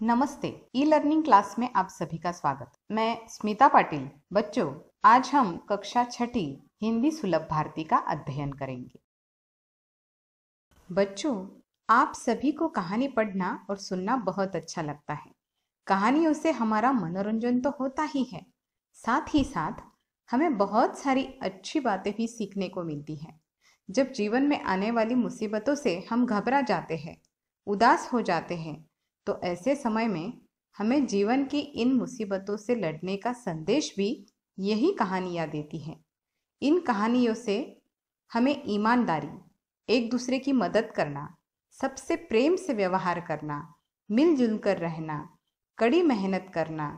नमस्ते। E learning class में आप सभी का स्वागत। मैं स्मिता पाटिल। बच्चों, आज हम कक्षा छठी हिंदी सुलभ भारती का अध्ययन करेंगे। बच्चों, आप सभी को कहानी पढ़ना और सुनना बहुत अच्छा लगता है। कहानियों से हमारा मनोरंजन तो होता ही है, साथ ही साथ हमें बहुत सारी अच्छी बातें भी सीखने को मिलती हैं। जब जीवन में आने वाली मुसीबतों से हम घबरा जाते हैं, उदास हो जाते हैं, तो ऐसे समय में हमें जीवन की इन मुसीबतों से लड़ने का संदेश भी यही कहानियाँ देती हैं। इन कहानियों से हमें ईमानदारी, एक दूसरे की मदद करना, सबसे प्रेम से व्यवहार करना, मिलजुल कर रहना, कड़ी मेहनत करना,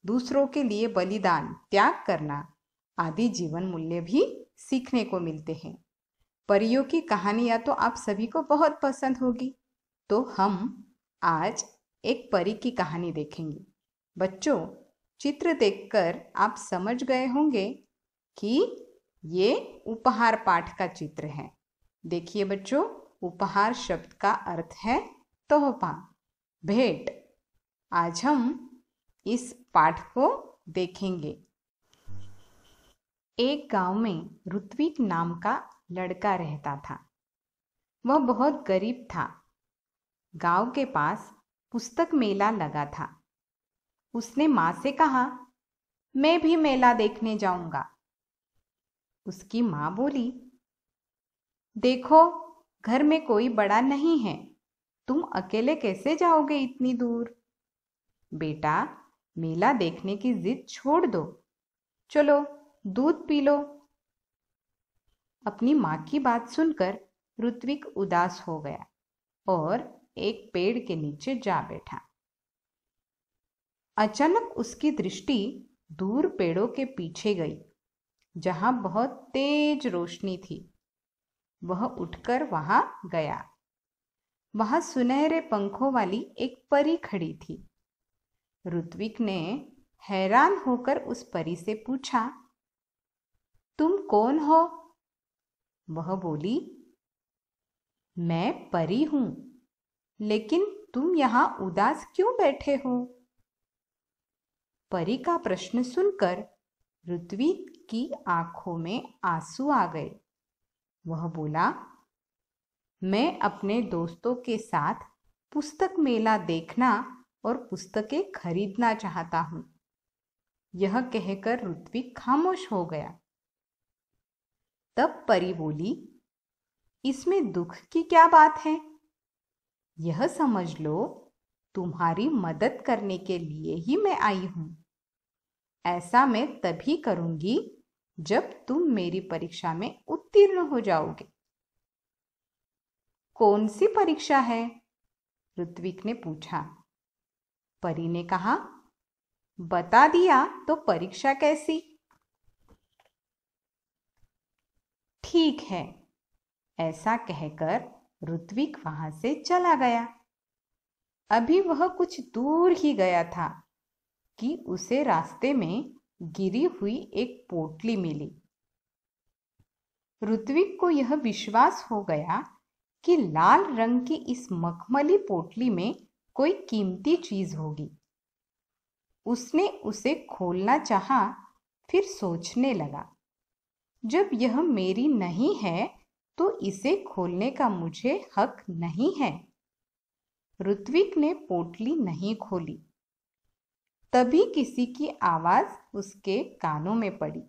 दूसरों के लिए बलिदान, त्याग करना आदि जीवन मूल्य भी सीखने को मिलते हैं। परियों की कहानियाँ तो आप सभी को बहुत पसंद होगी, तो हम आज एक परी की कहानी देखेंगे। बच्चों, चित्र देखकर आप समझ गए होंगे कि ये उपहार पाठ का चित्र है। देखिए बच्चों, उपहार शब्द का अर्थ है तोहफा, भेंट। आज हम इस पाठ को देखेंगे। एक गांव में ऋत्विक नाम का लड़का रहता था। वह बहुत गरीब था। गांव के पास पुस्तक मेला लगा था। उसने माँ से कहा, मैं भी मेला देखने जाऊंगा। उसकी माँ बोली, देखो, घर में कोई बड़ा नहीं है, तुम अकेले कैसे जाओगे इतनी दूर? बेटा, मेला देखने की जिद छोड़ दो, चलो दूध पी लो। अपनी माँ की बात सुनकर ऋत्विक उदास हो गया और एक पेड़ के नीचे जा बैठा। अचानक उसकी दृष्टि दूर पेड़ों के पीछे गई, जहां बहुत तेज रोशनी थी। वह उठकर वहां गया। वहां सुनहरे पंखों वाली एक परी खड़ी थी। ऋत्विक ने हैरान होकर उस परी से पूछा, तुम कौन हो? वह बोली, मैं परी हूं, लेकिन तुम यहां उदास क्यों बैठे हो? परी का प्रश्न सुनकर ऋत्विक की आंखों में आंसू आ गए। वह बोला, मैं अपने दोस्तों के साथ पुस्तक मेला देखना और पुस्तकें खरीदना चाहता हूं। यह कहकर ऋत्विक खामोश हो गया। तब परी बोली, इसमें दुख की क्या बात है? यह समझ लो, तुम्हारी मदद करने के लिए ही मैं आई हूं। ऐसा मैं तभी करूंगी जब तुम मेरी परीक्षा में उत्तीर्ण हो जाओगे। कौन सी परीक्षा है? ऋत्विक ने पूछा। परी ने कहा, बता दिया तो परीक्षा कैसी? ठीक है, ऐसा कहकर ऋत्विक वहां से चला गया। अभी वह कुछ दूर ही गया था कि उसे रास्ते में गिरी हुई एक पोटली मिली। ऋत्विक को यह विश्वास हो गया कि लाल रंग की इस मखमली पोटली में कोई कीमती चीज होगी। उसने उसे खोलना चाहा, फिर सोचने लगा, जब यह मेरी नहीं है तो इसे खोलने का मुझे हक नहीं है। ऋत्विक ने पोटली नहीं खोली। तभी किसी की आवाज उसके कानों में पड़ी,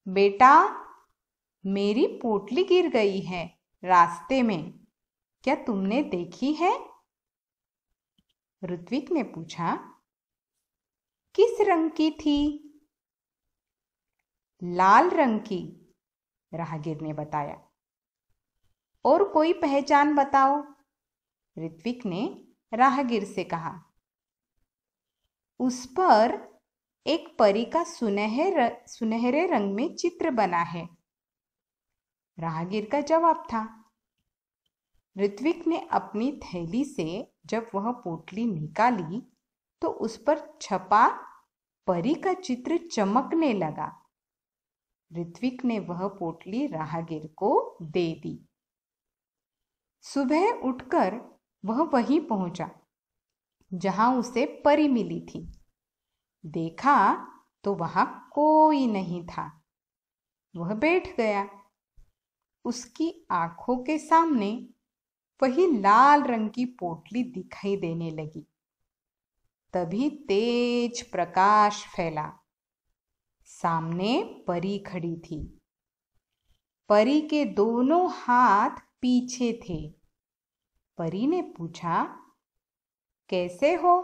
बेटा, मेरी पोटली गिर गई है रास्ते में, क्या तुमने देखी है? ऋत्विक ने पूछा, किस रंग की थी? लाल रंग की, राहगीर ने बताया। और कोई पहचान बताओ, ऋत्विक ने राहगीर से कहा। उस पर एक परी का सुनहरे रंग में चित्र बना है, राहगीर का जवाब था। ऋत्विक ने अपनी थैली से जब वह पोटली निकाली तो उस पर छपा परी का चित्र चमकने लगा। ऋत्विक ने वह पोटली राहगीर को दे दी। सुबह उठकर वह वहीं पहुंचा। जहां उसे परी मिली थी। देखा तो वहां कोई नहीं था। वह बैठ गया। उसकी आंखों के सामने वही लाल रंग की पोटली दिखाई देने लगी। तभी तेज प्रकाश फैला। सामने परी खड़ी थी। परी के दोनों हाथ पीछे थे। परी ने पूछा, कैसे हो?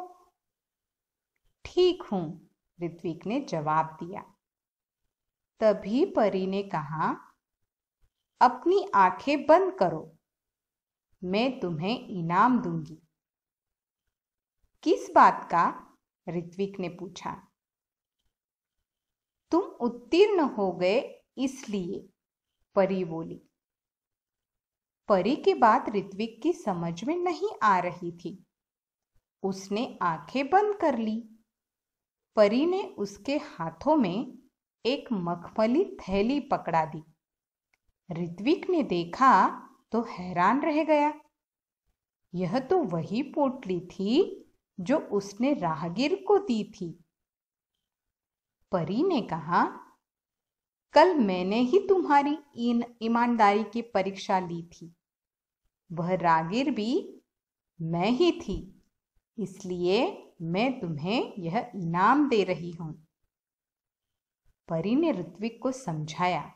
ठीक हूं, ऋत्विक ने जवाब दिया। तभी परी ने कहा, अपनी आंखें बंद करो, मैं तुम्हें इनाम दूंगी। किस बात का? ऋत्विक ने पूछा। तुम उत्तीर्ण हो गए इसलिए, परी बोली। परी की बात ऋत्विक की समझ में नहीं आ रही थी। उसने आंखें बंद कर ली। परी ने उसके हाथों में एक मखमली थैली पकड़ा दी। ऋत्विक ने देखा तो हैरान रह गया। यह तो वही पोटली थी जो उसने राहगीर को दी थी। परी ने कहा, कल मैंने ही तुम्हारी ईमानदारी की परीक्षा ली थी। वह राहगीर भी मैं ही थी, इसलिए मैं तुम्हें यह इनाम दे रही हूं। परी ने ऋत्विक को समझाया,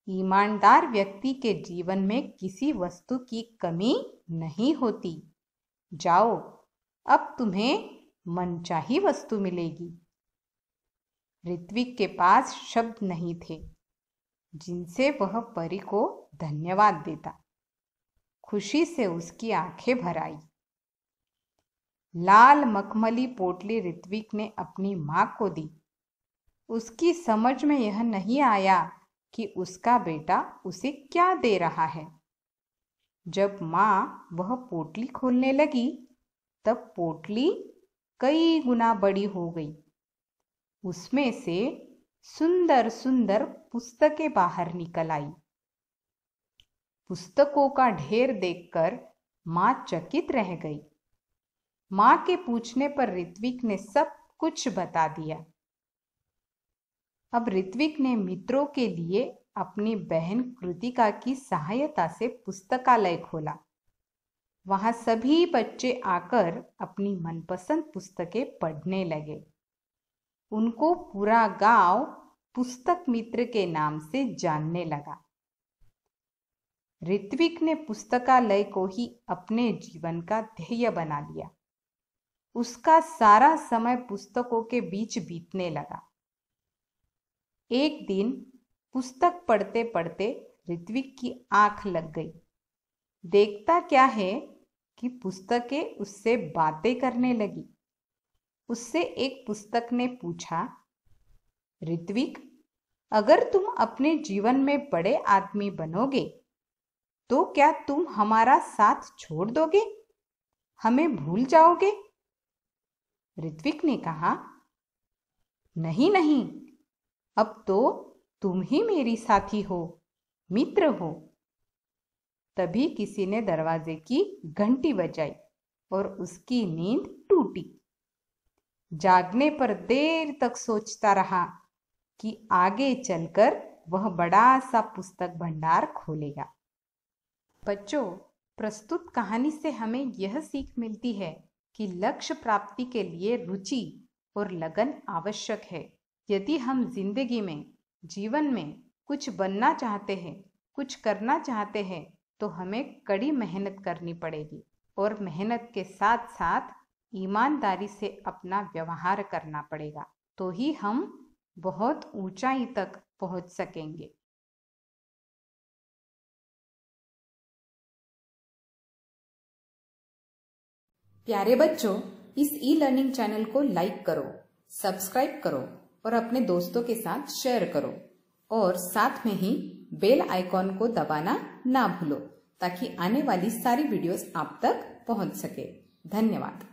ईमानदार व्यक्ति के जीवन में किसी वस्तु की कमी नहीं होती। जाओ, अब तुम्हें मनचाही वस्तु मिलेगी। ऋत्विक के पास शब्द नहीं थे जिनसे वह परी को धन्यवाद देता। खुशी से उसकी आंखें भर आई। लाल मखमली पोटली ऋत्विक ने अपनी मां को दी। उसकी समझ में यह नहीं आया कि उसका बेटा उसे क्या दे रहा है। जब मां वह पोटली खोलने लगी, तब पोटली कई गुना बड़ी हो गई। उसमें से सुंदर सुंदर पुस्तकें बाहर निकल आई। पुस्तकों का ढेर देखकर मां चकित रह गई। मां के पूछने पर ऋत्विक ने सब कुछ बता दिया। अब ऋत्विक ने मित्रों के लिए अपनी बहन कृतिका की सहायता से पुस्तकालय खोला। वहां सभी बच्चे आकर अपनी मनपसंद पुस्तकें पढ़ने लगे। उनको पूरा गांव पुस्तक मित्र के नाम से जानने लगा। ऋत्विक ने पुस्तकालय को ही अपने जीवन का ध्येय बना लिया। उसका सारा समय पुस्तकों के बीच बीतने लगा। एक दिन पुस्तक पढ़ते पढ़ते ऋत्विक की आंख लग गई। देखता क्या है कि पुस्तकें उससे बातें करने लगी। उससे एक पुस्तक ने पूछा, ऋत्विक, अगर तुम अपने जीवन में बड़े आदमी बनोगे तो क्या तुम हमारा साथ छोड़ दोगे? हमें भूल जाओगे? ऋत्विक ने कहा, नहीं नहीं, अब तो तुम ही मेरी साथी हो, मित्र हो। तभी किसी ने दरवाजे की घंटी बजाई और उसकी नींद टूटी। जागने पर देर तक सोचता रहा कि आगे चलकर वह बड़ा सा पुस्तक भंडार खोलेगा। बच्चों, प्रस्तुत कहानी से हमें यह सीख मिलती है कि लक्ष्य प्राप्ति के लिए रुचि और लगन आवश्यक है। यदि हम जिंदगी में, जीवन में कुछ बनना चाहते हैं, कुछ करना चाहते हैं, तो हमें कड़ी मेहनत करनी पड़ेगी और मेहनत के साथ साथ ईमानदारी से अपना व्यवहार करना पड़ेगा। तो ही हम बहुत ऊंचाई तक पहुंच सकेंगे। प्यारे बच्चों, इस ई लर्निंग चैनल को लाइक करो, सब्सक्राइब करो और अपने दोस्तों के साथ शेयर करो और साथ में ही बेल आइकॉन को दबाना ना भूलो ताकि आने वाली सारी वीडियोस आप तक पहुंच सके। धन्यवाद।